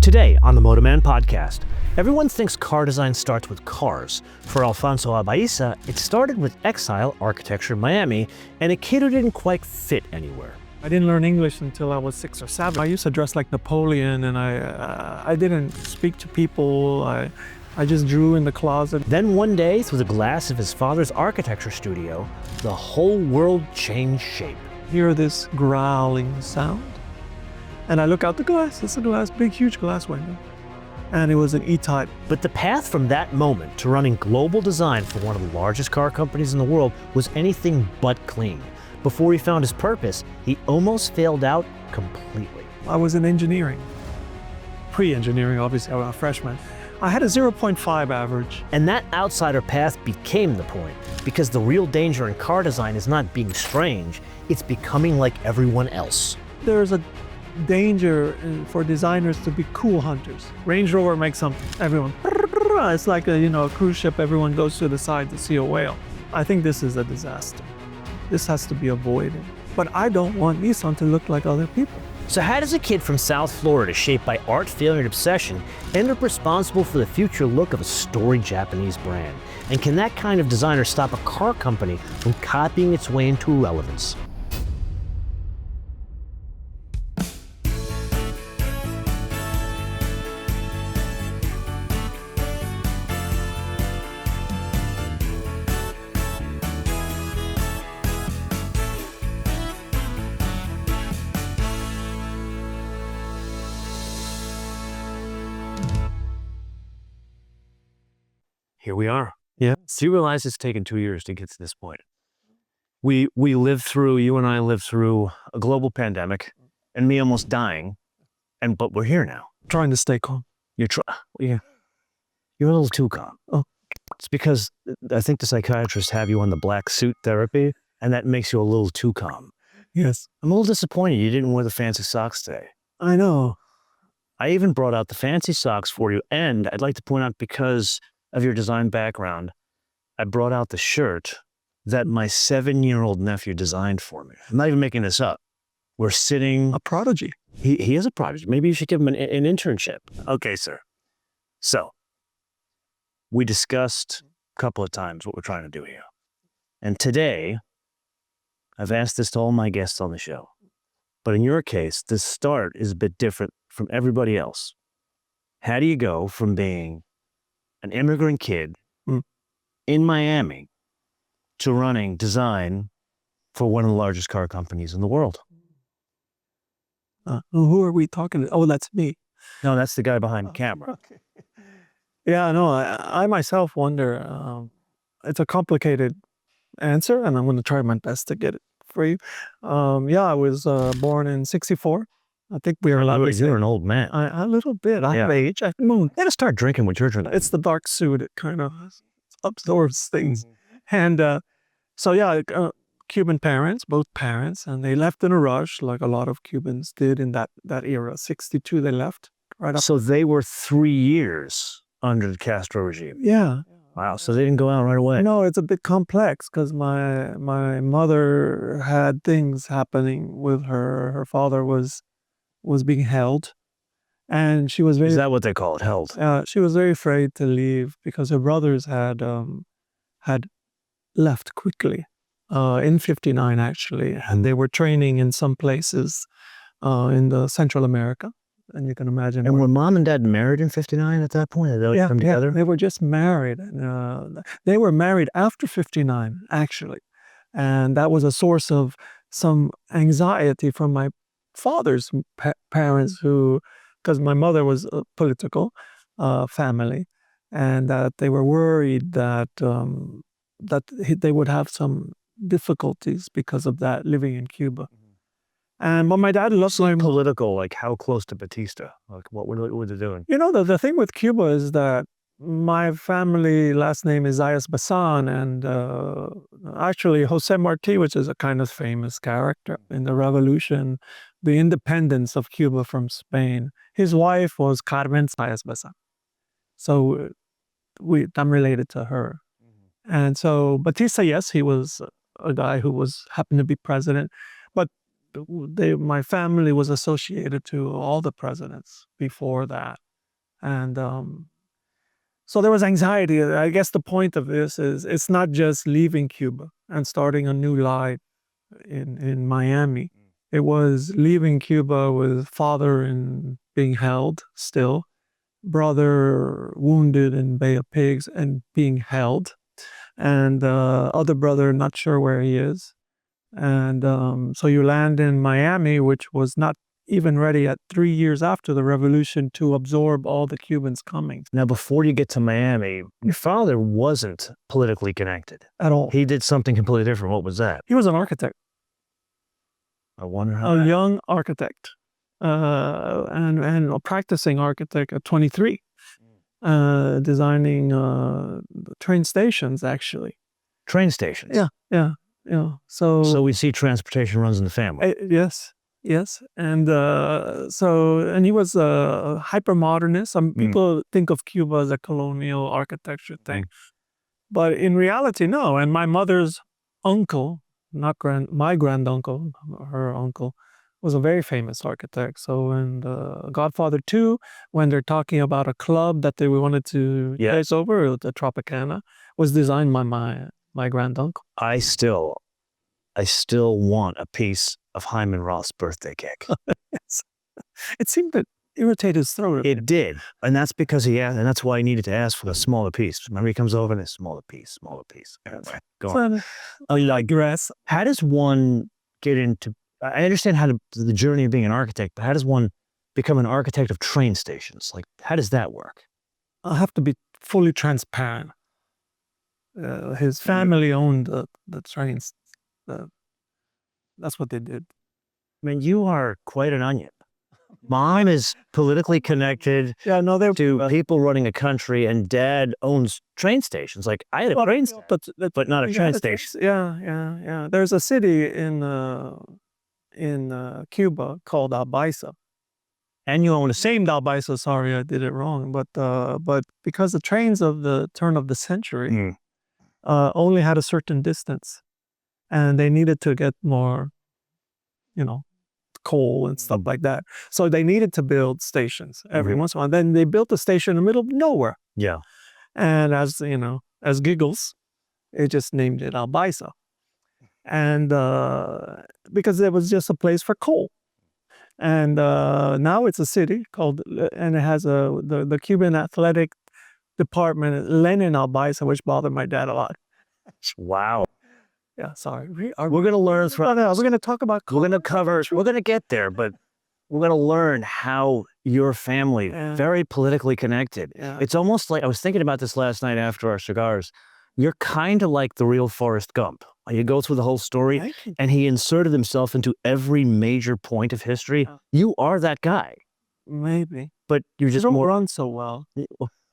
Today on the MotoMan Podcast, everyone thinks car design starts with cars. For Alfonso Albaisa, it started with exile architecture in Miami and a kid who didn't quite fit anywhere. I didn't learn English until I was 6 or 7. I used to dress like Napoleon, and I didn't speak to people. I just drew in the closet. Then one day, through the glass of his father's architecture studio, the whole world changed shape. Hear this growling sound, and I look out the glass. It's a glass, big, huge glass window, and it was an E-Type. But the path from that moment to running global design for one of the largest car companies in the world was anything but clean. Before he found his purpose, he almost failed out completely. I was in engineering, pre-engineering, obviously. I was a freshman. I had a 0.5 average. And that outsider path became the point, because the real danger in car design is not being strange, it's becoming like everyone else. There's a danger for designers to be cool hunters. Range Rover makes something, everyone, it's like a cruise ship, everyone goes to the side to see a whale. I think this is a disaster. This has to be avoided. But I don't want Nissan to look like other people. So how does a kid from South Florida, shaped by art, failure, and obsession, end up responsible for the future look of a storied Japanese brand? And can that kind of designer stop a car company from copying its way into irrelevance? Here we are. Yeah. So you realize it's taken 2 years to get to this point. You and I lived through a global pandemic and me almost dying, but we're here now. Trying to stay calm. You're a little too calm. Oh. It's because I think the psychiatrists have you on the black suit therapy, and that makes you a little too calm. Yes. I'm a little disappointed you didn't wear the fancy socks today. I know. I even brought out the fancy socks for you, and I'd like to point out, because of your design background, I brought out the shirt that my 7-year-old nephew designed for me. I'm not even making this up. We're sitting... A prodigy. He is a prodigy. Maybe you should give him an internship. Okay, sir. So, we discussed a couple of times what we're trying to do here. And today, I've asked this to all my guests on the show. But in your case, the start is a bit different from everybody else. How do you go from being an immigrant kid in Miami to running design for one of the largest car companies in the world? Who are we talking to? Oh, that's me. No, that's the guy behind the camera. Okay. Yeah, no, I myself wonder. It's a complicated answer, and I'm going to try my best to get it for you. I was born in '64. I think we are allowed to say. You're an old man. A little bit. I have age. I You gotta start drinking what you're drinking. It's the dark suit. It kind of absorbs things. And Cuban parents, both parents, and they left in a rush, like a lot of Cubans did in that era. '62, they left. Right up. So they were 3 years under the Castro regime. Yeah. Wow. So they didn't go out right away. No, it's a bit complex because my mother had things happening with her. Her father was being held, and she was very... Is that what they call it, held? She was very afraid to leave because her brothers had left quickly in '59, actually, and they were training in some places in the Central America, and you can imagine. And were mom and dad married in '59 at that point? Did they come together? They were just married. And, they were married after '59, actually, and that was a source of some anxiety from my father's parents, because my mother was a political family, and that they were worried that they would have some difficulties because of that, living in Cuba. But my dad loves political, like how close to Batista? Like what were they doing? The thing with Cuba is that my family last name is Basan, and actually Jose Marti, which is a kind of famous character in the revolution, the independence of Cuba from Spain. His wife was Carmen Basan. So I'm related to her. And so Batista, yes, he was a guy who happened to be president. But my family was associated to all the presidents before that. And so there was anxiety. I guess the point of this is it's not just leaving Cuba and starting a new life in Miami. It was leaving Cuba with father and being held still, brother wounded in Bay of Pigs and being held, and other brother not sure where he is. And so you land in Miami, which was not even ready at 3 years after the revolution to absorb all the Cubans coming. Now, before you get to Miami, your father wasn't politically connected At all. He did something completely different. What was that? He was an architect. I wonder how. A young architect, and a practicing architect at 23, designing train stations, actually. Train stations. Yeah. So we see transportation runs in the family. Yes, and and he was a hyper modernist. Some people think of Cuba as a colonial architecture thing, but in reality, no. And my mother's uncle, my granduncle, her uncle, was a very famous architect. So in Godfather 2, when they're talking about a club that they wanted to place over, the Tropicana, was designed by my granduncle. I still want a piece of Hyman Roth's birthday cake. Yes. It seemed to irritate his throat. It did, and that's because he asked, and that's why he needed to ask for a smaller piece. Remember, he comes over and a smaller piece. Go on. I digress. How does one get into? I understand how the journey of being an architect, but how does one become an architect of train stations? Like, how does that work? I have to be fully transparent. His family owned the trains. That's what they did. I mean, you are quite an onion. Mom is politically connected to people running a country, and dad owns train stations. Like, I had a train station, but not a train station. Yeah. There's a city in Cuba called Albaisa. And you own a Same Albaisa, sorry, I did it wrong. But because the trains of the turn of the century only had a certain distance, and they needed to get more, coal and stuff like that. So they needed to build stations every once in a while. Then they built a station in the middle of nowhere. Yeah. And as giggles, they just named it Albaisa. And because it was just a place for coal. And now it's a city and it has the Cuban athletic department, Lenin Albaisa, which bothered my dad a lot. Wow. Yeah, sorry. We're going to learn from... We're going to talk about... We're going to get there, but we're going to learn how your family, very politically connected. Yeah. It's almost like, I was thinking about this last night after our cigars, you're kind of like the real Forrest Gump. You go through the whole story, and he inserted himself into every major point of history. Yeah. You are that guy. Maybe. But you're just more... run so well.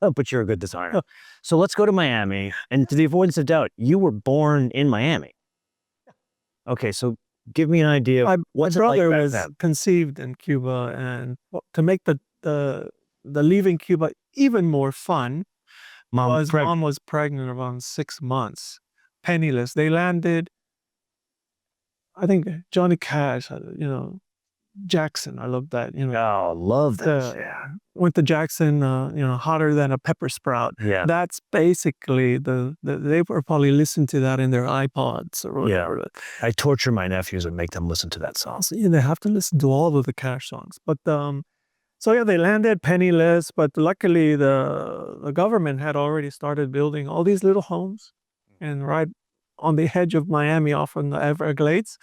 But you're a good designer. So let's go to Miami. And to the avoidance of doubt, you were born in Miami. Okay, so give me an idea. My brother was conceived in Cuba, and to make the leaving Cuba even more fun, mom was pregnant around 6 months, penniless. They landed, I think, Johnny Cash, Jackson. I love that. Oh, love that. Went to Jackson, hotter than a pepper sprout. Yeah. That's basically they were probably listening to that in their iPods or whatever. Yeah. I torture my nephews and make them listen to that song. So, they have to listen to all of the Cash songs. But they landed penniless, but luckily the government had already started building all these little homes, and right on the edge of Miami, off on the Everglades.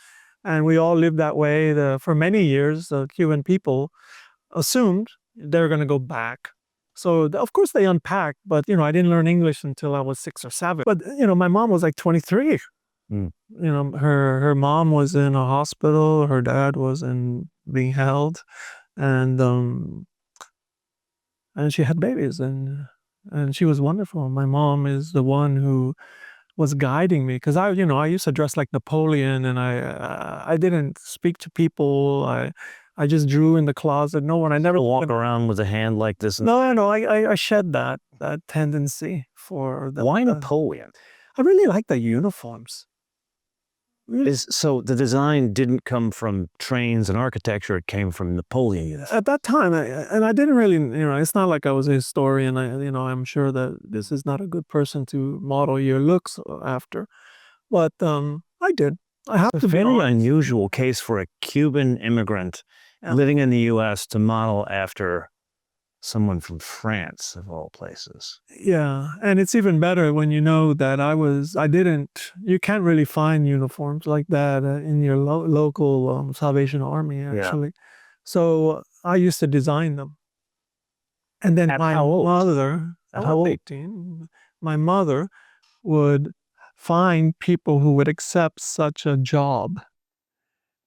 And we all lived that way for many years. The Cuban people assumed they're going to go back. So, of course, they unpacked. But, I didn't learn English until I was 6 or 7. But, my mom was like 23. Her mom was in a hospital. Her dad was being held. And she had babies. And she was wonderful. My mom is the one who was guiding me, because I used to dress like Napoleon, and I didn't speak to people. I just drew in the closet. I never walk around with a hand like this. No, I shed that tendency for the... Why Napoleon? I really like the uniforms. So the design didn't come from trains and architecture; it came from Napoleon. At that time, and I didn't really, it's not like I was a historian. I'm sure that this is not a good person to model your looks after, but I did. I have It's to a be very honest. unusual case for a Cuban immigrant living in the U.S. to model after someone from France, of all places. Yeah, and it's even better when you know that you can't really find uniforms like that in your local Salvation Army, actually. So I used to design them. And then At my how old? mother, At I how was old? 18, my mother would find people who would accept such a job.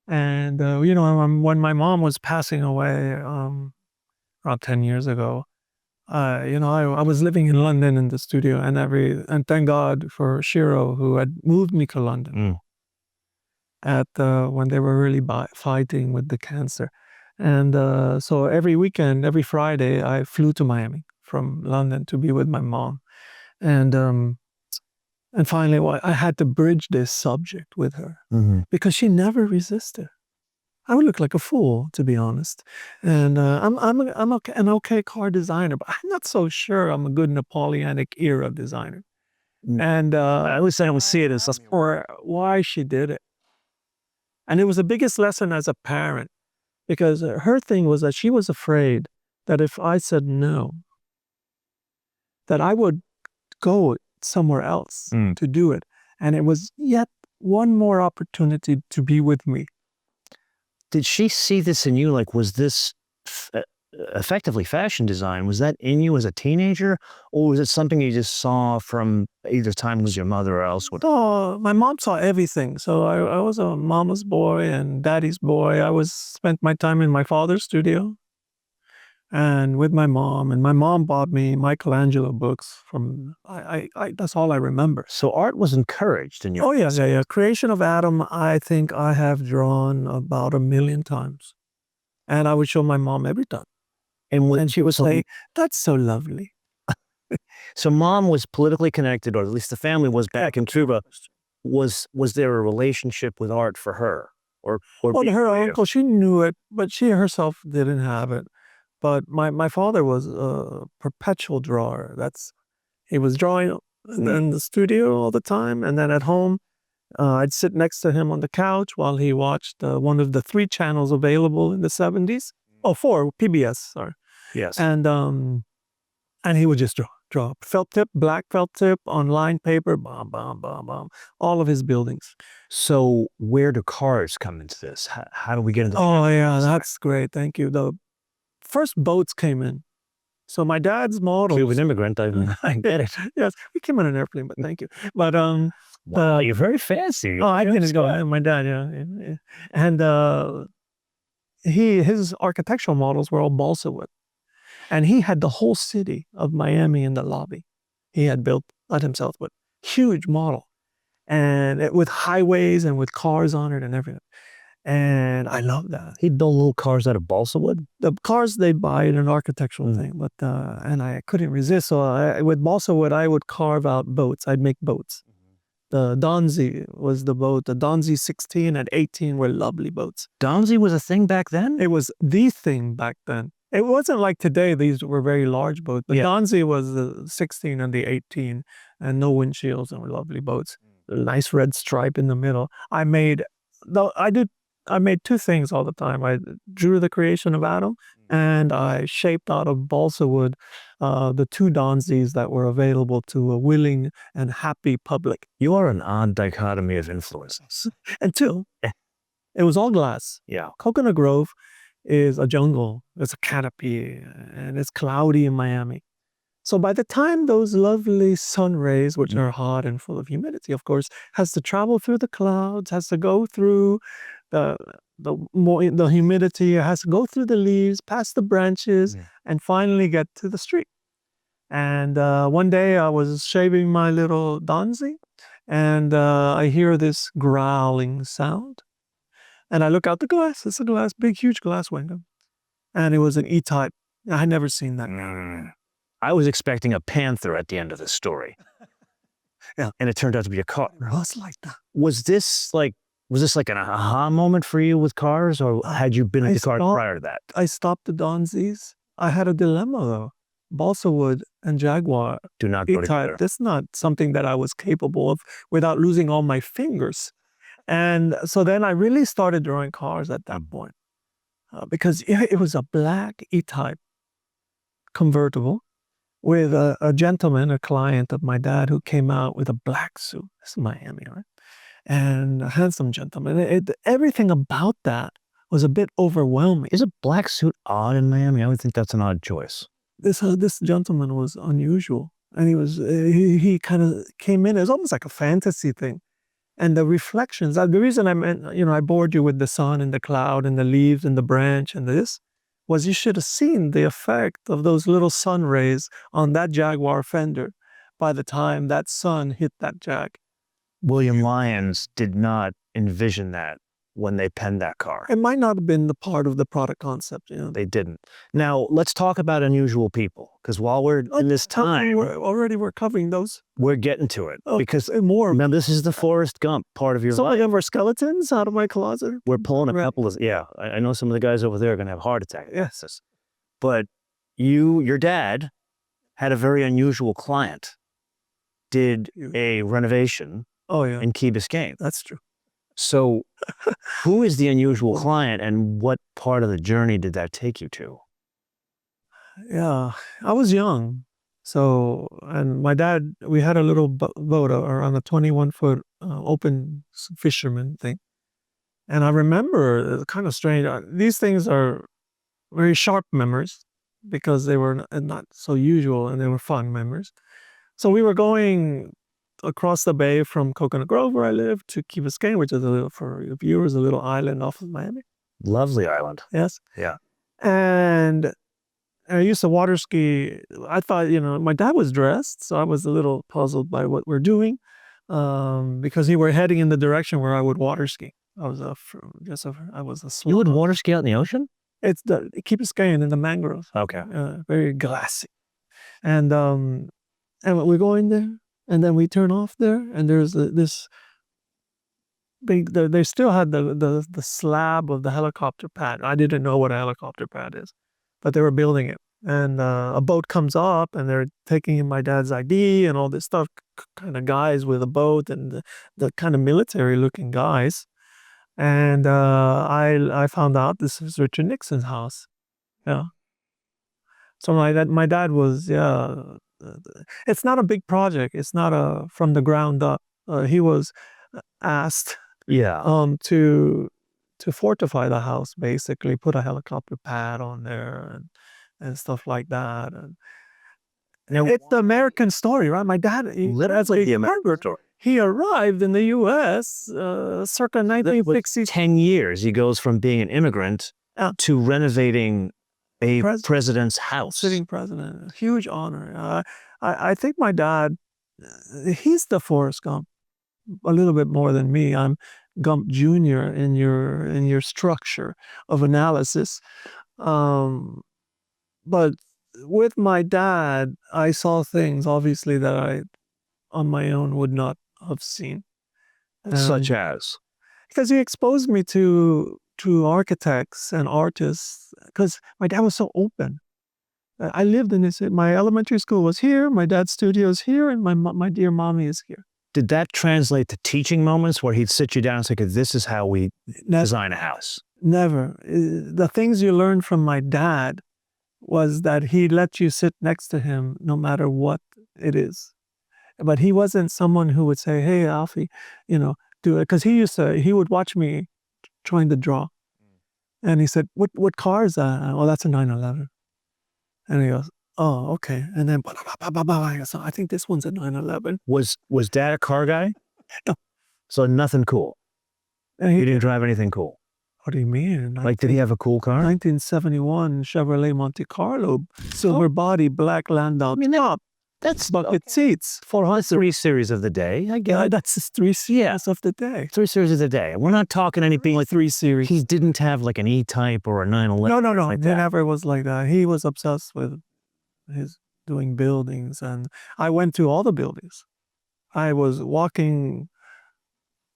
And, when my mom was passing away around 10 years ago, I was living in London in the studio, and thank God for Shiro, who had moved me to London when they were really fighting with the cancer. And so every weekend, every Friday, I flew to Miami from London to be with my mom. And finally, I had to bridge this subject with her because she never resisted. I would look like a fool, to be honest. And I'm an okay car designer, but I'm not so sure I'm a good Napoleonic era designer. And At least I don't see it as for why she did it. And it was the biggest lesson as a parent, because her thing was that she was afraid that if I said no, that I would go somewhere else to do it. And it was yet one more opportunity to be with me. Did she see this in you? Like, was this effectively fashion design? Was that in you as a teenager? Or was it something you just saw from either time with your mother or elsewhere? Oh, my mom saw everything. So I was a mama's boy and daddy's boy. Spent my time in my father's studio and with my mom. And my mom bought me Michelangelo books from, that's all I remember. So art was encouraged in your... Oh, yeah. Creation of Adam, I think I have drawn about 1 million times. And I would show my mom every time. And she would say, "That's so lovely." So mom was politically connected, or at least the family was back in Cuba. Was there a relationship with art for her? Well, her uncle, she knew it, but she herself didn't have it. But my father was a perpetual drawer. He was drawing in the studio all the time. And then at home, I'd sit next to him on the couch while he watched one of the 3 channels available in the 70s. Oh, 4, PBS, sorry. Yes. And he would just draw. Felt tip, black felt tip, on lined paper, bomb, bomb, bomb, bomb. All of his buildings. So where do cars come into this? How do we get into... Oh, yeah, that's great. Thank you. The first boats came in. So my dad's models... Cuban-Immigrant, I get it. Yes, we came on an airplane, but thank you. But wow, you're very fancy. Oh, I didn't go. My dad, yeah. And his architectural models were all balsa wood. And he had the whole city of Miami in the lobby. He had built that himself, but huge model. And with highways and with cars on it and everything. And I love that. He'd build little cars out of balsa wood? The cars they buy in an architectural thing, but and I couldn't resist. So with balsa wood, I would carve out boats. I'd make boats. The Donzi was the boat. The Donzi 16 and 18 were lovely boats. Donzi was a thing back then? It was the thing back then. It wasn't like today. These were very large boats. The Donzi was the 16 and the 18, and no windshields, and were lovely boats. A nice red stripe in the middle. I made 2 things all the time. I drew the creation of Adam, and I shaped out of balsa wood the 2 Donzis that were available to a willing and happy public. You are an odd dichotomy of influences. And 2, it was all glass. Yeah. Coconut Grove is a jungle. It's a canopy, and it's cloudy in Miami. So by the time those lovely sun rays, which are hot and full of humidity, of course, has to travel through the clouds, has to go through the humidity, has to go through the leaves, past the branches, and finally get to the street. And one day I was shaving my little Donzi, and I hear this growling sound. And I look out the glass. It's a big, huge glass window. And it was an E-Type. I had never seen that. I was expecting a panther at the end of the story. Yeah. And it turned out to be a car. It was like that. Was this like Was this like an aha moment for you with cars, or had you been in the car prior to that? I stopped the Donzies. I had a dilemma though. Balsa wood and Jaguar Do not go E-Type. together. That's not something that I was capable of without losing all my fingers. And so then I really started drawing cars at that point because it was a black E-Type convertible with a gentleman, a client of my dad, who came out with a black suit. This is Miami, right? And a handsome gentleman. Everything about that was a bit overwhelming. Is a black suit odd in Miami? I would think that's an odd choice. This gentleman was unusual, and he kind of came in as almost like a fantasy thing. And the reflections, the reason I bored you with the sun and the cloud and the leaves and the branch and this, was you should have seen the effect of those little sun rays on that Jaguar fender by the time that sun hit that Jag. William Lyons did not envision that when they penned that car. It might not have been the part of the product concept. They didn't. Now, let's talk about unusual people, because while we're in this time... We're covering those. We're getting to it. Because more. Now, this is the Forrest Gump part of your life. Some of them are skeletons out of my closet. We're pulling a couple of... Yeah, I know some of the guys over there are going to have heart attacks. Yes. But your dad had a very unusual client. Did a renovation in Key Biscayne. That's true. So who is the unusual client, and what part of the journey did that take you to? Yeah, I was young. So, and my dad, we had a little boat around a 21-foot open fisherman thing. And I remember, kind of strange, these things are very sharp memories because they were not so usual, and they were fun memories. So we were going across the bay from Coconut Grove, where I live, to Key Biscayne, which is for your viewers, a little island off of Miami. Lovely island. Yes. Yeah. And I used to water ski. I thought, my dad was dressed, so I was a little puzzled by what we're doing, because we were heading in the direction where I would water ski. I was a small. You would water ski out in the ocean? It's Key Biscayne in the mangroves. Okay. Very glassy. And we're going there. And then we turn off there, and there's this big. They still had the slab of the helicopter pad. I didn't know what a helicopter pad is, but they were building it. And a boat comes up, and they're taking in my dad's ID and all this stuff. Kind of guys with a boat, and the kind of military-looking guys. And I found out this was Richard Nixon's house. Yeah. So my dad was it's not a big project. It's not from the ground up. He was asked to fortify the house, basically put a helicopter pad on there and stuff like that. And now, it's the American story, right? My dad, literally the American story. He arrived in the U.S. Circa 1960. 10 years. He goes from being an immigrant to renovating a president's house. Sitting president. Huge honor. I think my dad, he's the Forrest Gump. A little bit more than me. I'm Gump Jr. in your structure of analysis. But with my dad, I saw things, obviously, that I, on my own, would not have seen. Such as? Because he exposed me to architects and artists, because my dad was so open. I lived in this. My elementary school was here, my dad's studio is here, and my dear mommy is here. Did that translate to teaching moments where he'd sit you down and say, this is how we design a house? Never. The things you learn from my dad was that he let you sit next to him no matter what it is. But he wasn't someone who would say, hey, Alfie, do it. Because he would watch me trying to draw. And he said, what car is that? Oh, that's a 911. And he goes, oh, okay. And then, so I think this one's a 911. Was Dad a car guy? No. So nothing cool? He didn't drive anything cool? What do you mean? Did he have a cool car? 1971 Chevrolet Monte Carlo, silver body, black Landau top. That's bucket seats. 3 series of the day. I get it. That's his 3 series of the day. 3 series of the day. We're not talking anything like 3 series. He didn't have like an E-Type or a 911. No. He never was like that. He was obsessed with his doing buildings, and I went to all the buildings. I was walking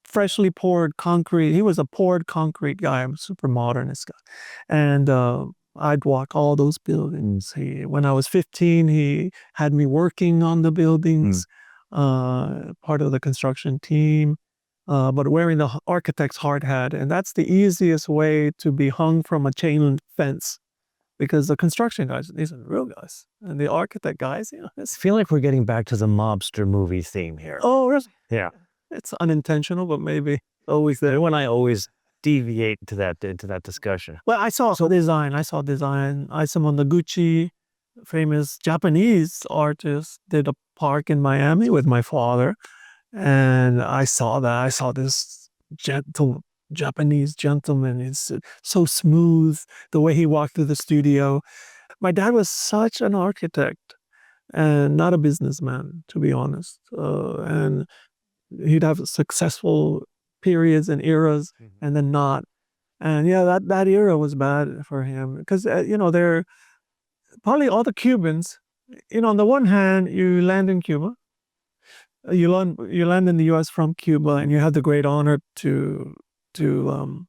freshly poured concrete. He was a poured concrete guy. I'm a super modernist guy. And I'd walk all those buildings. When I was 15, he had me working on the buildings, part of the construction team, but wearing the architect's hard hat. And that's the easiest way to be hung from a chain link fence. Because the construction guys, these are the real guys. And the architect guys, I feel like we're getting back to the mobster movie theme here. Oh, really? Yeah. It's unintentional, but maybe always there. When I always deviate into that discussion. Well, I saw design. Isamu Noguchi, famous Japanese artist, did a park in Miami with my father. And I saw that. I saw this gentle Japanese gentleman. It's so smooth, the way he walked through the studio. My dad was such an architect and not a businessman, to be honest. And he'd have successful periods and eras and then not. And yeah, that era was bad for him because, they're probably all the Cubans, on the one hand, you land in Cuba, you land in the U.S. from Cuba, and you have the great honor to remodel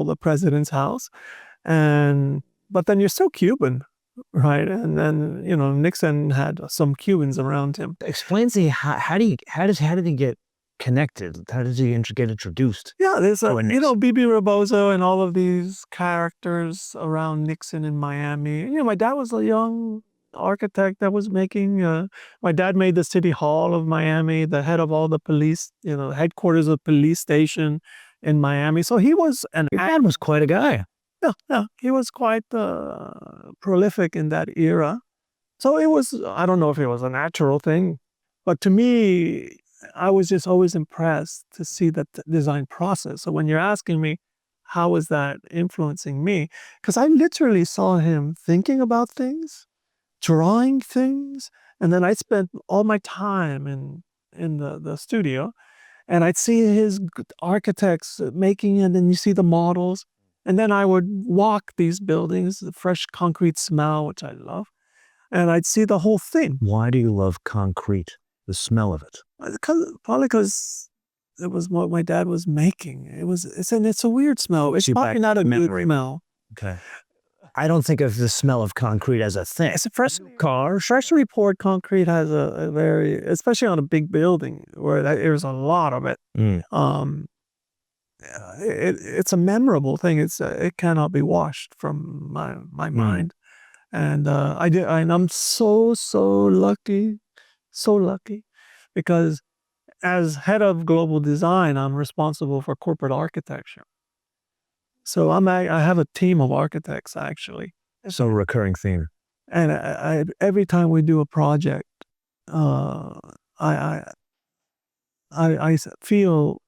the president's house, but then you're still Cuban, right? And then Nixon had some Cubans around him. Explain to me how did he get connected? How did he get introduced? Yeah, there's B.B. Rebozo and all of these characters around Nixon in Miami. My dad was a young architect that was making. My dad made the city hall of Miami, the head of all the police, headquarters of police station in Miami. So he was your dad was quite a guy. Yeah, he was quite prolific in that era. So it was. I don't know if it was a natural thing, but to me, I was just always impressed to see that design process. So when you're asking me, how was that influencing me? Because I literally saw him thinking about things, drawing things, and then I spent all my time in the studio, and I'd see his architects making it, and you see the models, and then I would walk these buildings, the fresh concrete smell, which I love, and I'd see the whole thing. Why do you love concrete? The smell of it? Probably because it was what my dad was making. It's a weird smell. It's probably not a good smell. Okay. I don't think of the smell of concrete as a thing. It's a freshly poured concrete has a very, especially on a big building where there's a lot of it. It's a memorable thing. It cannot be washed from my mind. And I'm so lucky because as head of global design, I'm responsible for corporate architecture. So I have a team of architects actually. So recurring theme. And I every time we do a project, I feel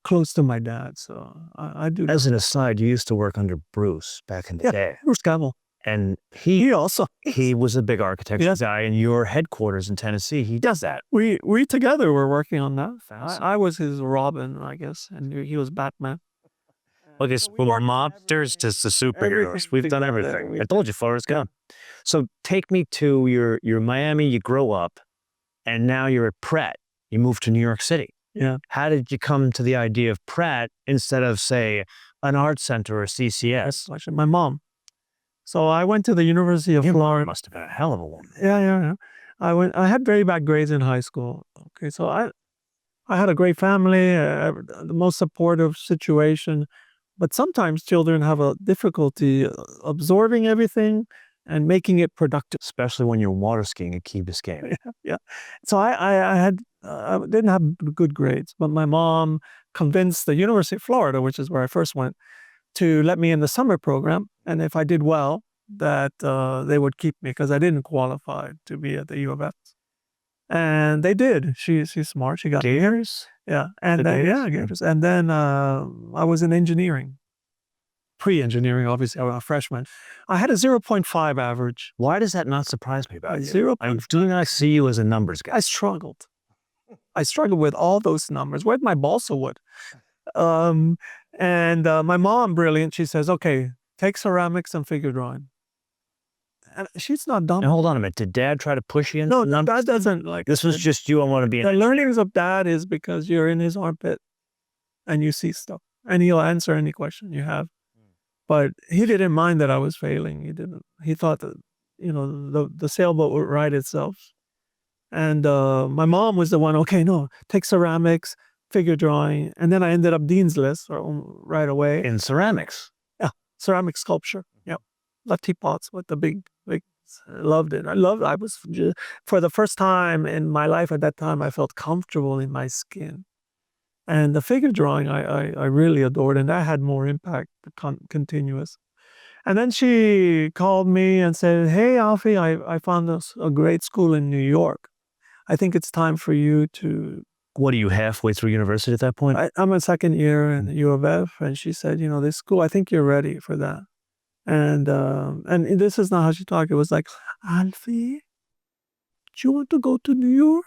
close to my dad. So I do. As an aside, you used to work under Bruce back in the day. Bruce Campbell. And he was a big architecture guy in your headquarters in Tennessee. He does that. We together were working on that. I was his Robin, I guess, and he was Batman. Okay, so from mobsters to the superheroes, we've done everything. I told you, Forrest Gump. So take me to your Miami. You grow up, and now you're at Pratt. You moved to New York City. Yeah. How did you come to the idea of Pratt instead of, say, an art center or CCS? Actually, my mom. So I went to the University of Florida. Must have been a hell of a woman. Yeah. I had very bad grades in high school. Okay, so I had a great family, the most supportive situation, but sometimes children have a difficulty absorbing everything and making it productive. Especially when you're water skiing at Key Biscayne. Yeah. So I didn't have good grades, but my mom convinced the University of Florida, which is where I first went, to let me in the summer program. And if I did well, that they would keep me because I didn't qualify to be at the U of F. And they did. She's smart. She got Gators? Yeah. And Gators. And then I was in engineering. Pre-engineering, obviously. I was a freshman. I had a 0.5 average. Why does that not surprise me about you? 0. I see you as a numbers guy. I struggled with all those numbers. Where's my balsa wood? And my mom, brilliant, she says, okay, take ceramics and figure drawing. And she's not And dominant. hold on a minute. Did Dad try to push you in? No, Dad doesn't like. This was just you. I want to be. The learnings of Dad is because you're in his armpit, and you see stuff, and he'll answer any question you have. But he didn't mind that I was failing. He didn't. He thought that the sailboat would ride itself. And my mom was the one. Okay, no, take ceramics, figure drawing, and then I ended up Dean's List right away. In ceramics. Yeah, ceramic sculpture. Yep, lefty pots with the big. I loved it. For the first time in my life at that time, I felt comfortable in my skin. And the figure drawing, I really adored, and that had more impact, continuous. And then she called me and said, "Hey, Alfie, I found a great school in New York. I think it's time for you to..." What are you, halfway through university at that point? I'm a second year in U of F, and she said, "This school, I think you're ready for that." And this is not how she talked. It was like, "Alfie, do you want to go to New York?"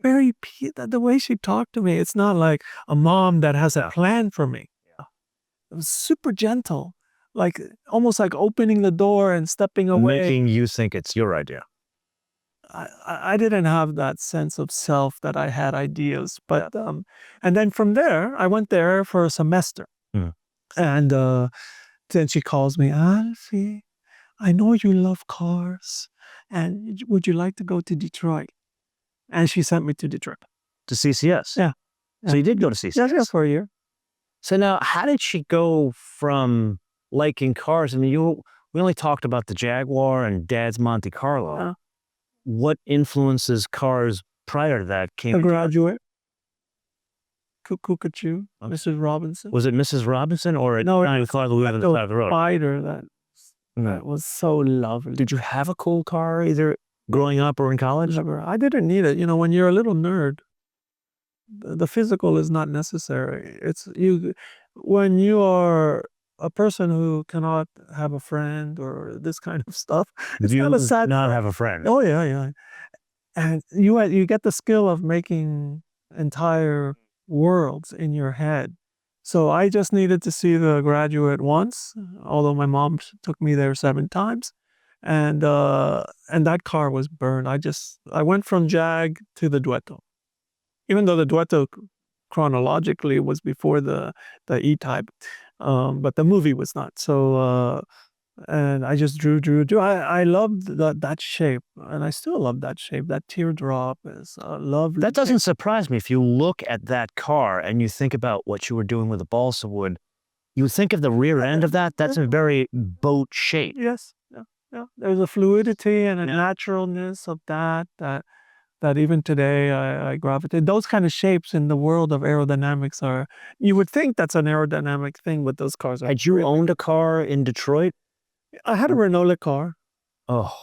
Very the way she talked to me, it's not like a mom that has a plan for me. It was super gentle, like almost like opening the door and stepping away. Making you think it's your idea. I didn't have that sense of self that I had ideas, but and then from there I went there for a semester, and then she calls me, "Alfie, I know you love cars, and would you like to go to Detroit?" And she sent me to Detroit. To CCS? Yeah. So you did go to CCS? Yeah, for a year. So now, how did she go from liking cars? I mean, we only talked about the Jaguar and Dad's Monte Carlo. Yeah. What influences cars prior to that came? A graduate. Cuckoo, Mrs. Robinson. Was it Mrs. Robinson or No, a car that we had on the side of the road? Spider that was so lovely. Did you have a cool car either growing up or in college? Never. I didn't need it. When you're a little nerd, the physical is not necessary. It's you when you are a person who cannot have a friend or this kind of stuff. It's Did you not a sad. not have a friend? Oh yeah. And you get the skill of making entire worlds in your head. So I just needed to see The Graduate once, although my mom took me there 7 times. And that car was burned. I went from Jag to the Duetto, even though the Duetto chronologically was before the E-Type, but the movie was not. So and I just drew. I loved that shape, and I still love that shape. That teardrop is lovely. That doesn't surprise me. If you look at that car and you think about what you were doing with the balsa wood, you think of the rear end of that. That's a very boat shape. Yes. Yeah, there's a fluidity and a naturalness of that even today I gravitate. Those kind of shapes in the world of aerodynamics you would think that's an aerodynamic thing, but those cars are. Had you owned a car in Detroit? I had a Renault Le Car. Oh,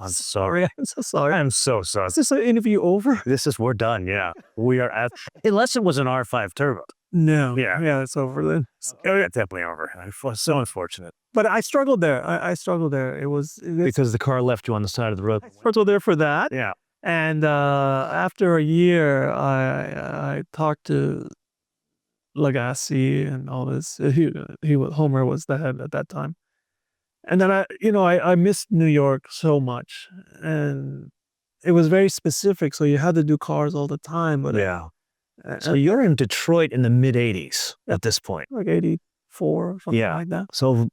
I'm sorry. I'm so sorry. I'm so sorry. Is this an interview over? We're done, yeah. We are at, unless it was an R5 turbo. No. Yeah, it's over then. Oh, yeah, definitely over. I was so unfortunate. But I struggled there. I struggled there. Because the car left you on the side of the road. I struggled there for that. Yeah. And after a year, I talked to Legacy and all this. Homer was the head at that time. And then I missed New York so much, and it was very specific. So you had to do cars all the time. But yeah. So you're in Detroit in the mid-'80s at this point. Like 84 or something like that. So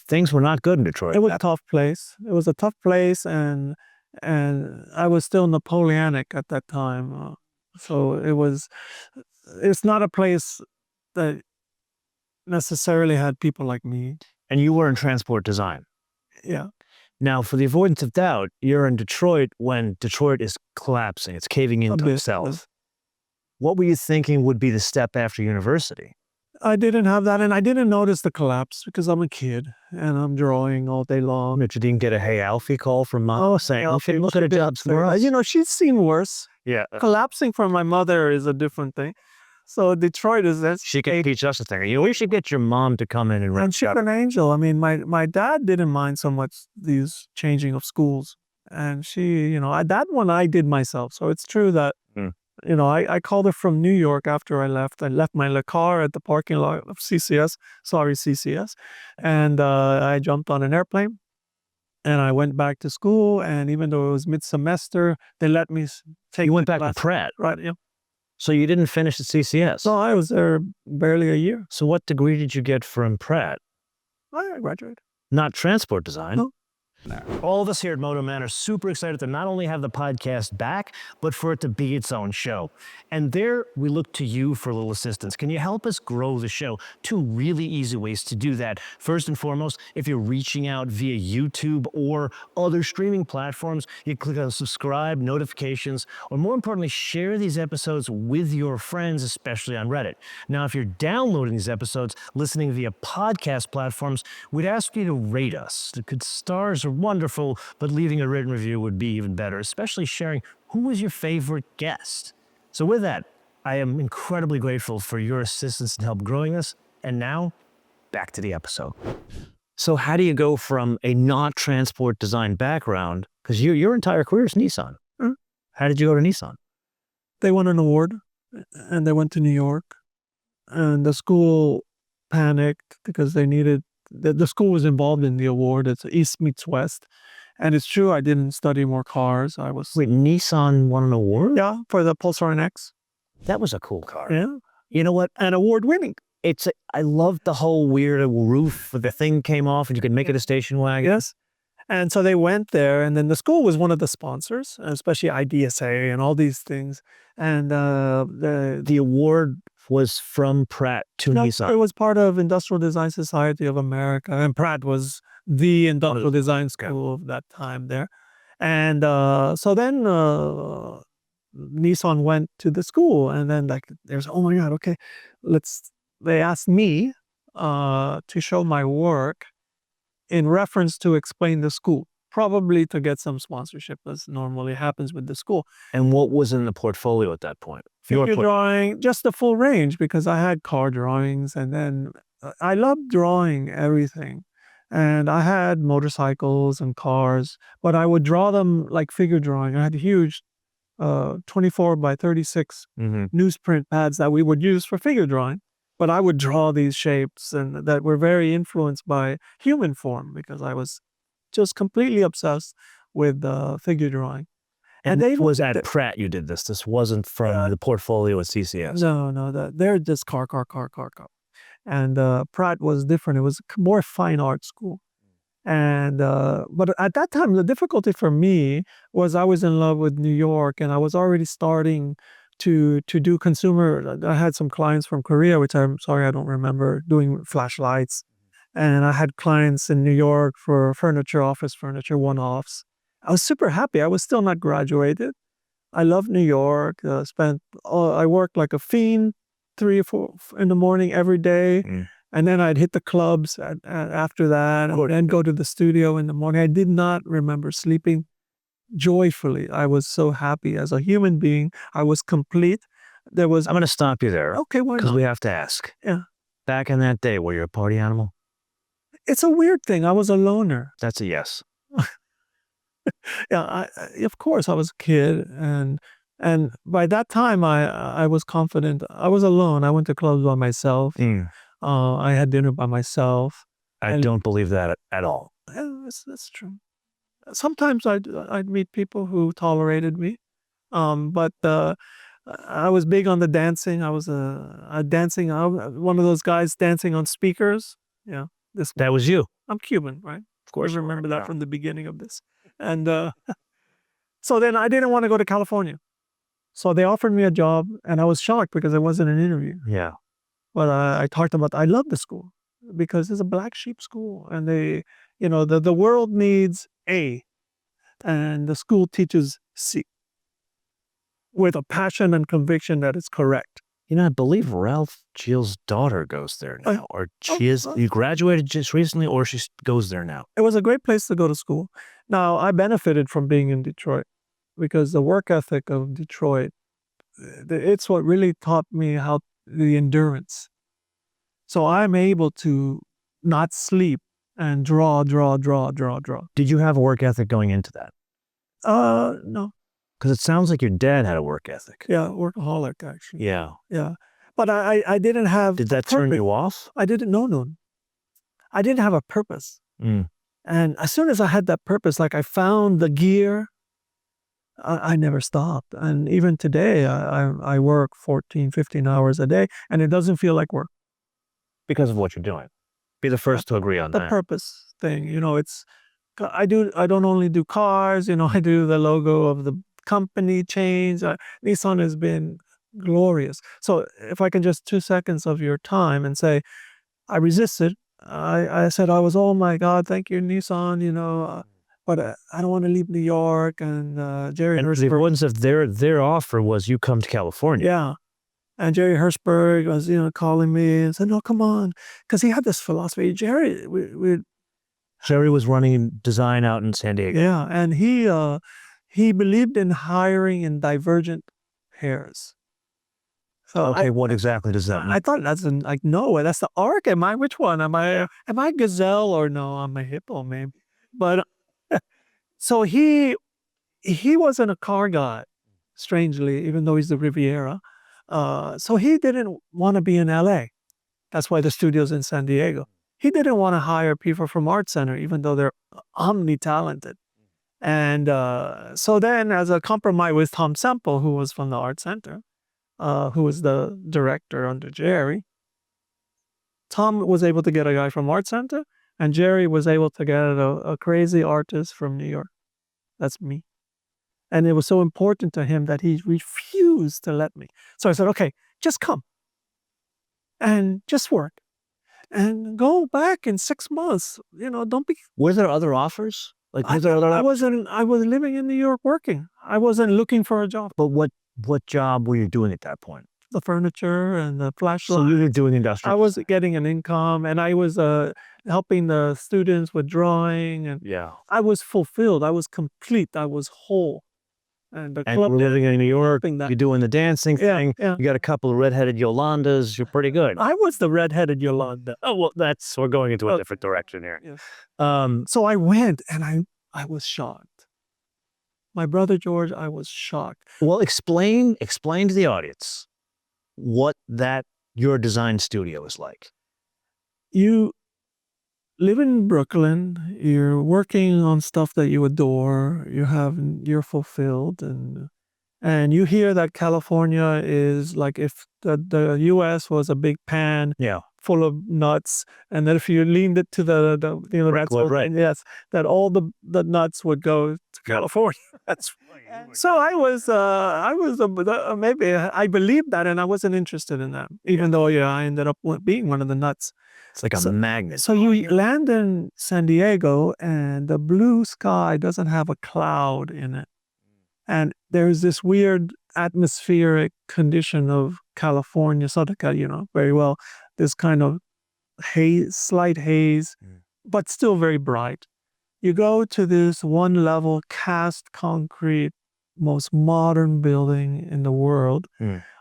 things were not good in Detroit. It was a tough place. It was a tough place, and I was still Napoleonic at that time. So it's not a place that necessarily had people like me. And you were in transport design. Yeah. Now, for the avoidance of doubt, you're in Detroit when Detroit is collapsing. It's caving into itself. What were you thinking would be the step after university? I didn't have that, and I didn't notice the collapse because I'm a kid and I'm drawing all day long. But you didn't get a "Hey Alfie" call from Mom saying, "Alfie, look at a job somewhere else." She's seen worse. Yeah. Collapsing from my mother is a different thing. So Detroit is that. She can teach us a thing. We should get your mom to come in and And she's an angel. I mean, my dad didn't mind so much these changing of schools, and she, that one I did myself. So it's true that. I called her from New York after I left. I left my Le Car at the parking lot of CCS. Sorry, CCS. And I jumped on an airplane. And I went back to school, and even though it was mid-semester, they let me take. You went the back to class. Pratt. Right, yeah. So you didn't finish at CCS. So I was there barely a year. So what degree did you get from Pratt? I graduated. Not transport design. No. All of us here at MotoMan are super excited to not only have the podcast back, but for it to be its own show. And there we look to you for a little assistance. Can you help us grow the show? 2 really easy ways to do that. First and foremost, if you're reaching out via YouTube or other streaming platforms, you click on subscribe, notifications, or more importantly, share these episodes with your friends, especially on Reddit. Now, if you're downloading these episodes, listening via podcast platforms, we'd ask you to rate us. The stars are wonderful, but leaving a written review would be even better, especially sharing who was your favorite guest. So with that, I am incredibly grateful for your assistance in help growing this. And now, back to the episode. So how do you go from a not transport design background, because your entire career is Nissan. Mm. How did you go to Nissan? They won an award, and they went to New York, and the school panicked because they needed. The school was involved in the award. It's East meets West. And it's true, I didn't study more cars. I was... Wait, Nissan won an award? Yeah, for the Pulsar NX. That was a cool car. Yeah. You know what? And award-winning. I love the whole weird roof. The thing came off and you could make it a station wagon. Yes. And so they went there, and then the school was one of the sponsors, especially IDSA and all these things. And the award was from Pratt to Nissan. It was part of Industrial Design Society of America, and Pratt was the industrial design school of that time there. And so then Nissan went to the school, and then there's, oh my God, okay, they asked me to show my work in reference to explain the school, probably to get some sponsorship, as normally happens with the school. And what was in the portfolio at that point? Figure drawing, just the full range, because I had car drawings, and then I loved drawing everything. And I had motorcycles and cars, but I would draw them like figure drawing. I had huge 24 by 36 newsprint pads that we would use for figure drawing. But I would draw these shapes and that were very influenced by human form, because I was just completely obsessed with figure drawing. And it was at Pratt you did this. This wasn't from the portfolio at CCS. No, they're just car. And Pratt was different. It was more fine art school. And but at that time, the difficulty for me was I was in love with New York, and I was already starting to do consumer. I had some clients from Korea, which I'm sorry I don't remember, doing flashlights. And I had clients in New York for office furniture, one-offs. I was super happy. I was still not graduated. I loved New York. I worked like a fiend, 3 or 4 in the morning every day. And then I'd hit the clubs after that, and then go to the studio in the morning. I did not remember sleeping joyfully. I was so happy as a human being. I was complete. I'm going to stop you there. Okay, why not? Because we have to ask. Yeah. Back in that day, were you a party animal? It's a weird thing. I was a loner. That's a yes. Yeah, of course I was a kid, and by that time I was confident. I was alone. I went to clubs by myself. I had dinner by myself. I don't believe that at all. That's true. Sometimes I'd meet people who tolerated me, but I was big on the dancing. I was one of those guys dancing on speakers. Yeah, that was you. I'm Cuban, right? Of course, I remember that from the beginning of this. And so then I didn't want to go to California. So they offered me a job, and I was shocked because it wasn't an interview. Yeah. But I talked about, I love the school because it's a black sheep school, and the world needs A, and the school teaches C with a passion and conviction that it's correct. I believe Ralph Gill's daughter goes there now, or you graduated just recently, or she goes there now. It was a great place to go to school. Now, I benefited from being in Detroit because the work ethic of Detroit, it's what really taught me how the endurance. So I'm able to not sleep and draw. Did you have a work ethic going into that? No. Because it sounds like your dad had a work ethic. Yeah, workaholic, actually. Yeah. Yeah. But I didn't have... Did that turn you off? I didn't, no. I didn't have a purpose. And as soon as I had that purpose, like I found the gear, I never stopped. And even today, I work 14, 15 hours a day, and it doesn't feel like work. Because of what you're doing. Be the first to agree on The that. purpose thing, I don't only do cars, I do the logo of the company change. Nissan has been glorious. So if I can just 2 seconds of your time and say, I resisted. I said, oh my God, thank you, Nissan, but I don't want to leave New York. And Jerry And the Hertzberg. ones of their offer was you come to California. Yeah. And Jerry Hertzberg was, calling me and said, no, come on. Because he had this philosophy. Jerry was running design out in San Diego. Yeah. And he believed in hiring in divergent pairs. So okay, what exactly does that mean? I thought that's no, that's the ARC. Which one? Am I Gazelle or no? I'm a Hippo, maybe. But so he wasn't a car guy, strangely, even though he's the Riviera. So he didn't want to be in LA. That's why the studio's in San Diego. He didn't want to hire people from Art Center, even though they're omni-talented. And so then, as a compromise with Tom Semple, who was from the Art Center, who was the director under Jerry, Tom was able to get a guy from Art Center, and Jerry was able to get a crazy artist from New York. That's me. And it was so important to him that he refused to let me. So I said, okay, just come and just work and go back in 6 months. Don't be. Were there other offers? Like, was there other? I was living in New York working. I wasn't looking for a job. But what job were you doing at that point? The furniture and the flashlight. So you were doing industrial. I was getting an income, and I was helping the students with drawing, and I was fulfilled. I was complete. I was whole. And we're living in New York. You're doing the dancing thing. Yeah. You got a couple of redheaded Yolandas. You're pretty good. I was the redheaded Yolanda. Oh well, we're going into a different direction here. Yes. So I went, and I was shocked. My brother George, I was shocked. Well, explain to the audience what your design studio is like. You live in Brooklyn, you're working on stuff that you adore, you're fulfilled, and you hear that California is like if the US was a big pan full of nuts, and that if you leaned it to right. that all the nuts would go to California. That's right. So I was maybe I believed that, and I wasn't interested in that, even though I ended up being one of the nuts. It's like a magnet. So you land in San Diego, and the blue sky doesn't have a cloud in it. And there's this weird atmospheric condition of California, Southern California, very well. This kind of slight haze, but still very bright. You go to this one-level cast concrete, most modern building in the world.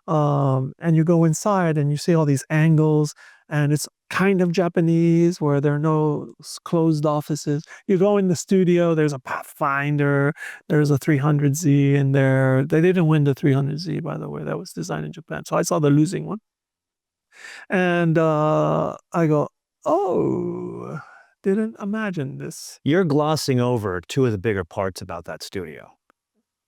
And you go inside, and you see all these angles, and it's kind of Japanese where there are no closed offices. You go in the studio, there's a Pathfinder, there's a 300Z in there. They didn't win the 300Z, by the way. That was designed in Japan. So I saw the losing one. And I go, oh, didn't imagine this. You're glossing over two of the bigger parts about that studio.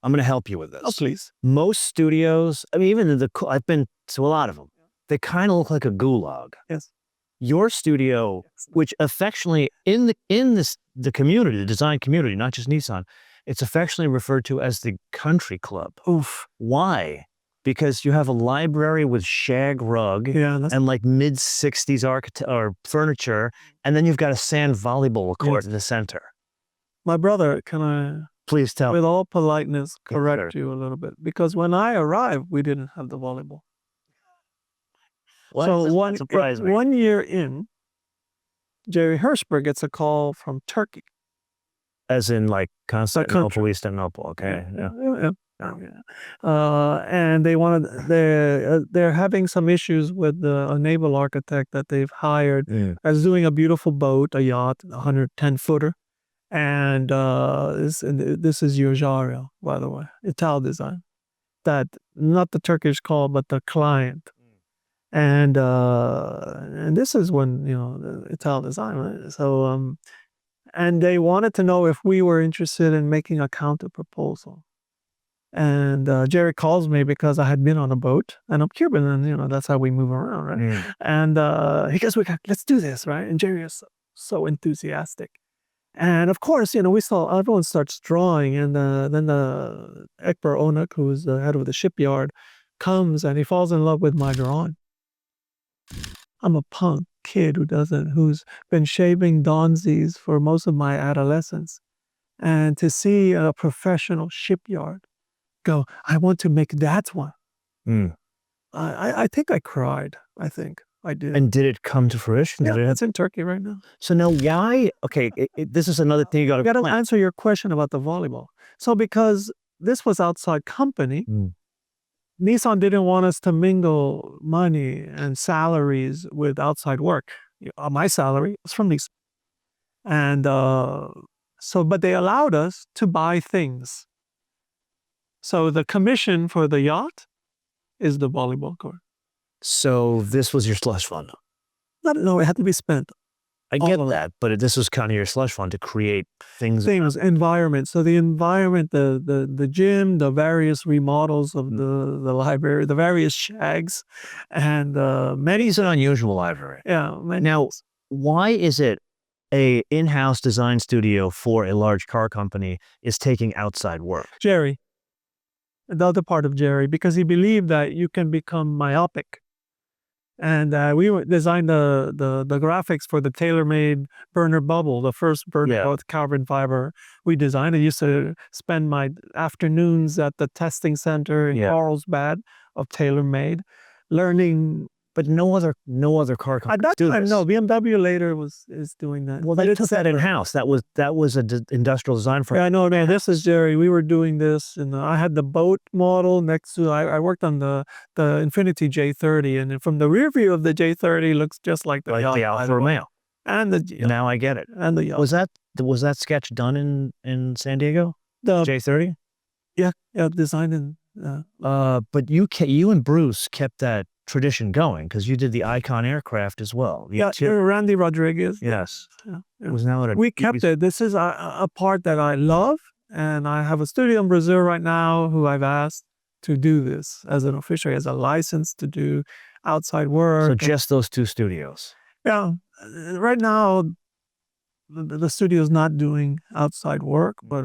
I'm going to help you with this. Oh, please. Most studios, I mean, even I've been to a lot of them. They kind of look like a gulag. Yes. Your studio, which affectionately in the community, the design community, not just Nissan, it's affectionately referred to as the country club. Oof. Why? Because you have a library with shag rug and like mid-60s furniture, and then you've got a sand volleyball court in the center. My brother, can I, please tell with all politeness, correct you a little bit? Because when I arrived, we didn't have the volleyball. So one year in, Jerry Hertzberg gets a call from Turkey. As in like Constantinople, Istanbul, okay. Yeah. And they're having some issues with a naval architect that they've hired as doing a beautiful boat, a yacht, 110-footer. And this is Yojario, by the way, Ital design. That not the Turkish call, but the client. And this is when the Ital design. Right? So And they wanted to know if we were interested in making a counter proposal. And Jerry calls me because I had been on a boat, and I'm Cuban, and that's how we move around, right? Mm. And he goes, let's do this, right? And Jerry is so enthusiastic. And of course, we saw everyone starts drawing, and then the Ekber Onak, who's the head of the shipyard, comes and he falls in love with my drawing. I'm a punk kid who's been shaving Donzies for most of my adolescence, and to see a professional shipyard go, I want to make that one. Mm. I think I cried. I think I did. And did it come to fruition? Yeah, it's in Turkey right now. So now why? Okay, this is another thing you got to answer your question about the volleyball. So because this was outside company, Nissan didn't want us to mingle money and salaries with outside work. My salary was from Nissan. And but they allowed us to buy things. So the commission for the yacht is the volleyball court. So this was your slush fund? No, it had to be spent. I get that, but this was kind of your slush fund to create things. Environment. So the environment, the gym, the various remodels of the library, the various shags, and many. It's an unusual library. Yeah. Now, why is it a in-house design studio for a large car company is taking outside work? Jerry. The other part of Jerry, because he believed that you can become myopic. And we designed the graphics for the tailor-made burner bubble, the first burner with carbon fiber. We designed it. I used to spend my afternoons at the testing center in Carlsbad of tailor-made, learning. But no other car company do this. No, BMW later is doing that. Well, they took that in-house. That was an industrial design firm. Yeah, I know, man. This is Jerry. We were doing this, and I had the boat model next to. I worked on the Infiniti J30, and from the rear view of the J30 looks just like the Alfa Romeo. And now I get it. And the was that sketch done in San Diego? The J30. Yeah, designed in. But you and Bruce kept that tradition going because you did the Icon aircraft as well. Randy Rodriguez. Yes. Yeah. It was now we kept it. This is a part that I love, and I have a studio in Brazil right now who I've asked to do this as an official, as a license to do outside work. So just those two studios. Yeah. Right now, the studio is not doing outside work, but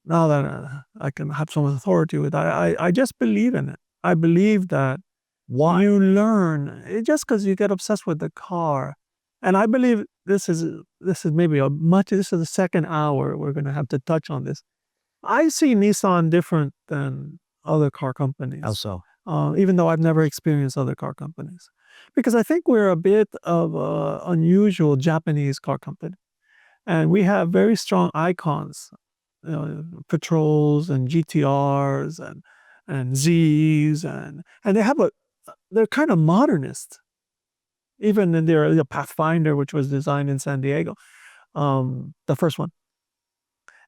now that I can have some authority with that, I just believe in it. I believe that you learn just because you get obsessed with the car. And I believe this is maybe this is the second hour we're going to have to touch on this. I see Nissan different than other car companies. How so? Even though I've never experienced other car companies. Because I think we're a bit of an unusual Japanese car company. And we have very strong icons, Patrols and GTRs and Zs, and they're kind of modernist. Even in their Pathfinder, which was designed in San Diego, the first one.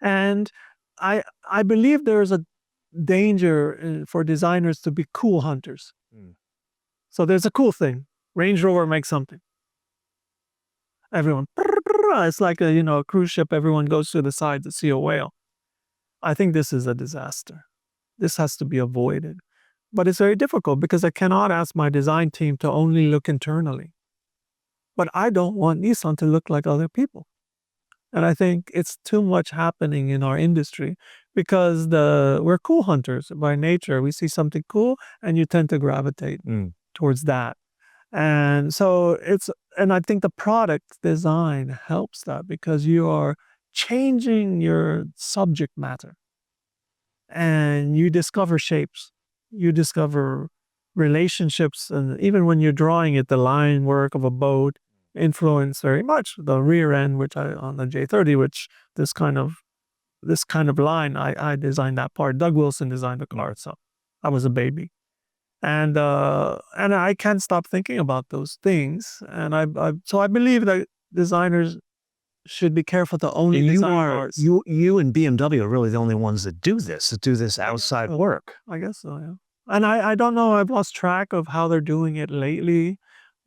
And I believe there's a danger for designers to be cool hunters. So there's a cool thing. Range Rover makes something. Everyone, it's like a cruise ship. Everyone goes to the side to see a whale. I think this is a disaster. This has to be avoided. But it's very difficult because I cannot ask my design team to only look internally. But I don't want Nissan to look like other people. And I think it's too much happening in our industry because we're cool hunters by nature. We see something cool and you tend to gravitate towards that. And so I think the product design helps that because you are changing your subject matter and you discover shapes, you discover relationships. And even when you're drawing it, the line work of a boat influence very much the rear end, on the J30, which this kind of line, I designed that part. Doug Wilson designed the car. So I was a baby. And I can't stop thinking about those things. And so I believe that designers should be careful to only design cars. You and BMW are really the only ones that do this outside work. I guess so, yeah. And I don't know, I've lost track of how they're doing it lately,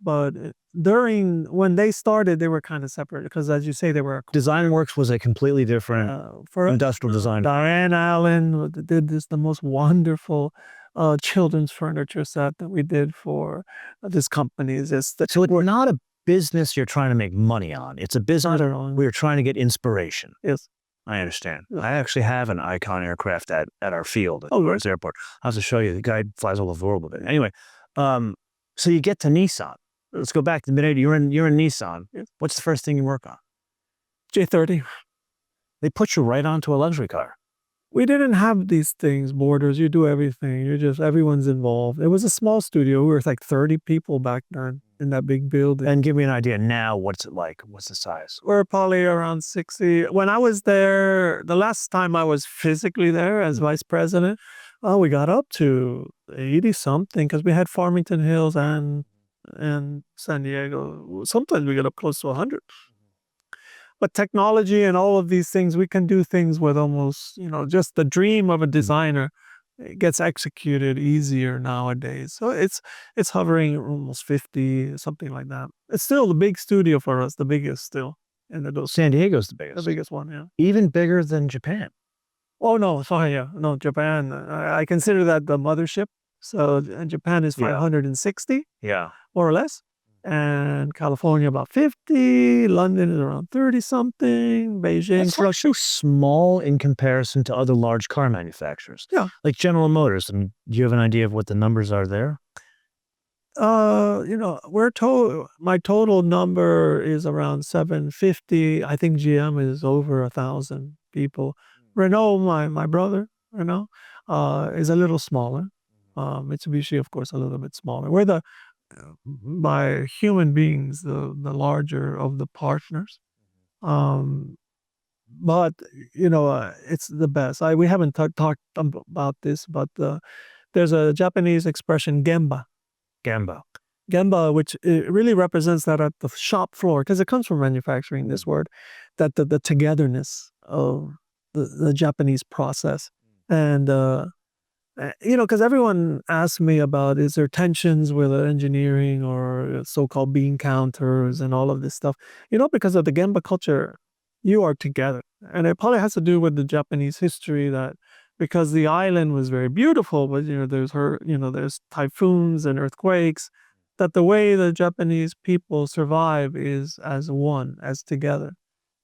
but when they started, they were kind of separate because, as you say, they were Design Works was a completely different for industrial design. Diane Allen did the most wonderful children's furniture set that we did for this company. So it's not a business you're trying to make money on. It's a business we're trying to get inspiration. Yes. I understand. Yeah. I actually have an Icon aircraft at our field at Forrest Airport. I'll have to show you. The guy flies all over the world with it. Anyway, so you get to Nissan. Let's go back to the mid-80s. You're in Nissan. Yes. What's the first thing you work on? J30. They put you right onto a luxury car. We didn't have these things, borders. You do everything. Everyone's involved. It was a small studio. We were like 30 people back then in that big building. And give me an idea now, what's it like? What's the size? We're probably around 60. When I was there, the last time I was physically there as vice president, we got up to 80 something because we had Farmington Hills and San Diego. Sometimes we get up close to 100. But technology and all of these things, we can do things with almost, just the dream of a designer. It gets executed easier nowadays. So it's hovering almost 50, something like that. It's still the big studio for us, the biggest still. San Diego's the biggest. The biggest one, yeah. Even bigger than Japan. Oh, no, sorry, yeah. No, Japan. I consider that the mothership. So Japan is 560, more or less. And California about 50, London is around 30-something, Beijing. It's actually small in comparison to other large car manufacturers. Yeah. Like General Motors. Do you have an idea of what the numbers are there? We're told my total number is around 750. I think GM is over 1,000 people. Renault, my brother, Renault, is a little smaller. Mitsubishi, of course, a little bit smaller. We're by human beings, the larger of the partners. But, it's the best. We haven't talked about this, but there's a Japanese expression, Gemba. Gemba, which it really represents that at the shop floor, because it comes from manufacturing, this word, that the togetherness of the Japanese process. And, because everyone asks me about, is there tensions with engineering or so-called bean counters and all of this stuff? Because of the Gemba culture, you are together. And it probably has to do with the Japanese history that because the island was very beautiful, but, there's typhoons and earthquakes, that the way the Japanese people survive is as one, as together.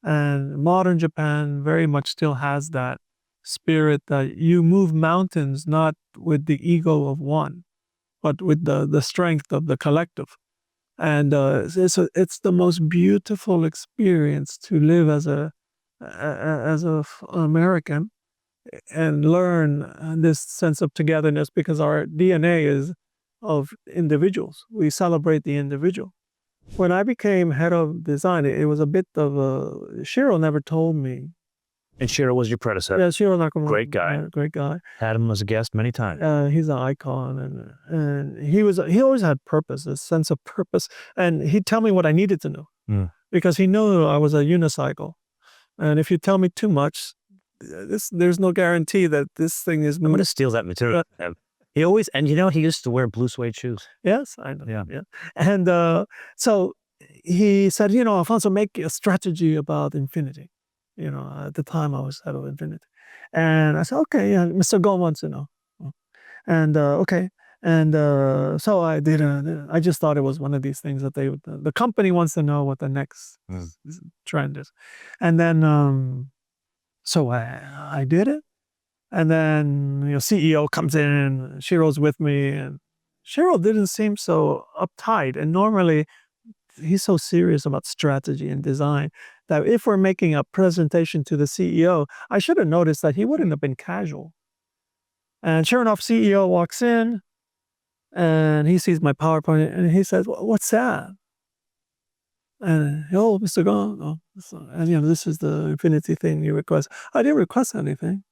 And modern Japan very much still has that spirit that you move mountains not with the ego of one, but with the strength of the collective. And it's the most beautiful experience to live as an American and learn this sense of togetherness, because our DNA is of individuals. We celebrate the individual. When I became head of design, it was a bit of Shiro never told me. And Shiro was your predecessor. Yeah, Shiro Nakamura. Great guy. Had him as a guest many times. He's an icon, and he always had purpose, a sense of purpose, and he'd tell me what I needed to know, because he knew I was a unicycle, and if you tell me too much, there's no guarantee that this thing is. I'm going to steal that material. He always, and he used to wear blue suede shoes. Yes, I know. Yeah. And so he said, Alfonso, make a strategy about Infiniti. At the time I was head of Infiniti. And I said, okay, yeah, Mr. Gon wants to know. And okay. And so I did. I just thought it was one of these things that the company wants to know what the next trend is. And then, so I did it. And then, CEO comes in, Shiro's with me, and Shiro didn't seem so uptight. And normally he's so serious about strategy and design that if we're making a presentation to the CEO, I should have noticed that he wouldn't have been casual. And sure enough, CEO walks in and he sees my PowerPoint and he says, what's that? And, Mr. Gong, and this is the Infiniti thing you request. I didn't request anything.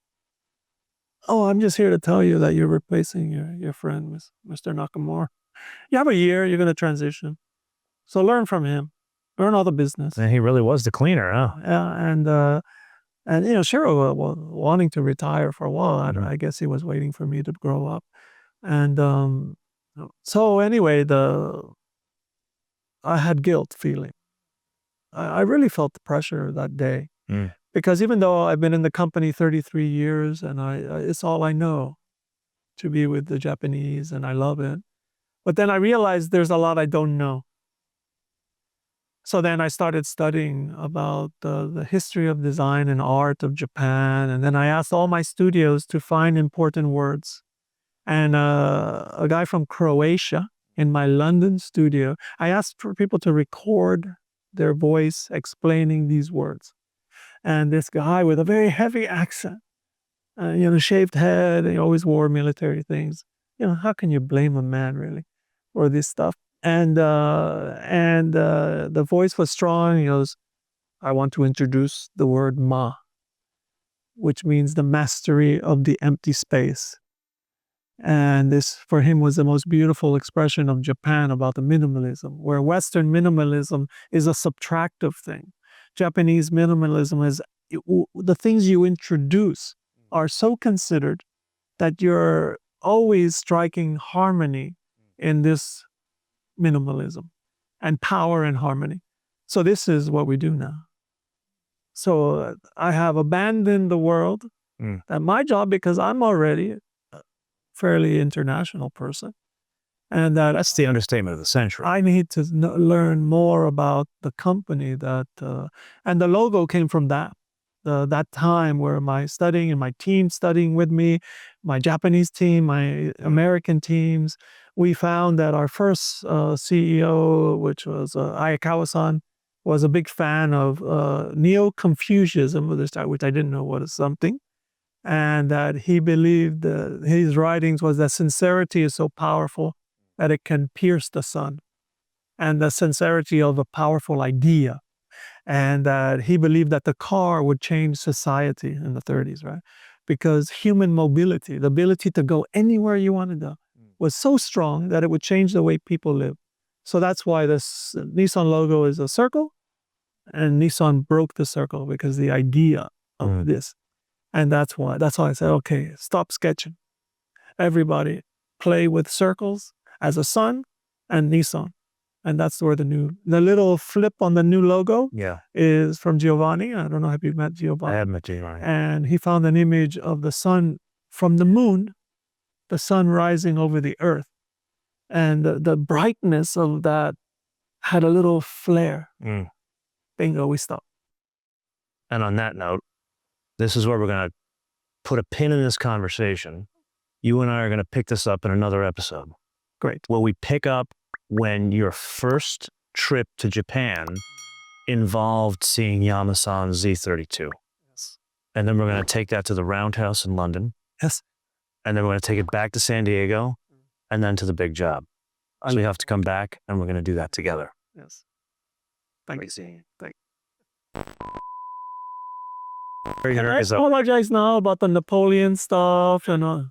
Oh, I'm just here to tell you that you're replacing your friend, Mr. Nakamura. You have a year, you're going to transition. So learn from him. Learn all the business. And he really was the cleaner, huh? Yeah, and Shiro was wanting to retire for a while. I guess he was waiting for me to grow up. And so anyway, I had guilt feeling. I really felt the pressure that day. Mm. Because even though I've been in the company 33 years and it's all I know to be with the Japanese and I love it. But then I realized there's a lot I don't know. So then I started studying about the history of design and art of Japan. And then I asked all my studios to find important words. And a guy from Croatia in my London studio, I asked for people to record their voice explaining these words. And this guy with a very heavy accent, shaved head, he always wore military things. How can you blame a man really for this stuff? And the voice was strong. He goes, I want to introduce the word ma, which means the mastery of the empty space. And this, for him, was the most beautiful expression of Japan about the minimalism, where Western minimalism is a subtractive thing. Japanese minimalism is the things you introduce are so considered that you're always striking harmony in this minimalism and power and harmony. So this is what we do now. So I have abandoned the world at my job because I'm already a fairly international person. And That's the understatement of the century. I need to learn more about the company and the logo came from that. That time where my studying and my team studying with me, my Japanese team, my American teams, we found that our first CEO, which was Ayakawa-san, was a big fan of Neo-Confucianism, which I didn't know was something. And that he believed his writings was that sincerity is so powerful that it can pierce the sun, and the sincerity of a powerful idea. And that he believed that the car would change society in the 30s, right? Because human mobility, the ability to go anywhere you want to go, was so strong that it would change the way people live. So that's why this Nissan logo is a circle, and Nissan broke the circle because the idea of this. And that's why I said, okay, stop sketching. Everybody play with circles as a sun and Nissan. And that's where the little flip on the new logo is from Giovanni. I don't know if you've met Giovanni. I have met Giovanni. And he found an image of the sun from the moon, the sun rising over the earth. And the brightness of that had a little flare. Bingo, we stopped. And on that note, this is where we're going to put a pin in this conversation. You and I are going to pick this up in another episode. Great. Where we pick up when your first trip to Japan involved seeing Yamasan's Z32. Yes. And then we're going to take that to the Roundhouse in London. Yes. And then we're going to take it back to San Diego and then to the big job. So we have to come back and we're going to do that together. Yes. Thank you. I apologize now about the Napoleon stuff and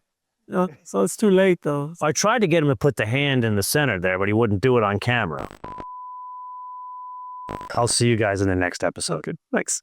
so it's too late though. I tried to get him to put the hand in the center there, but he wouldn't do it on camera. I'll see you guys in the next episode. Good. Thanks.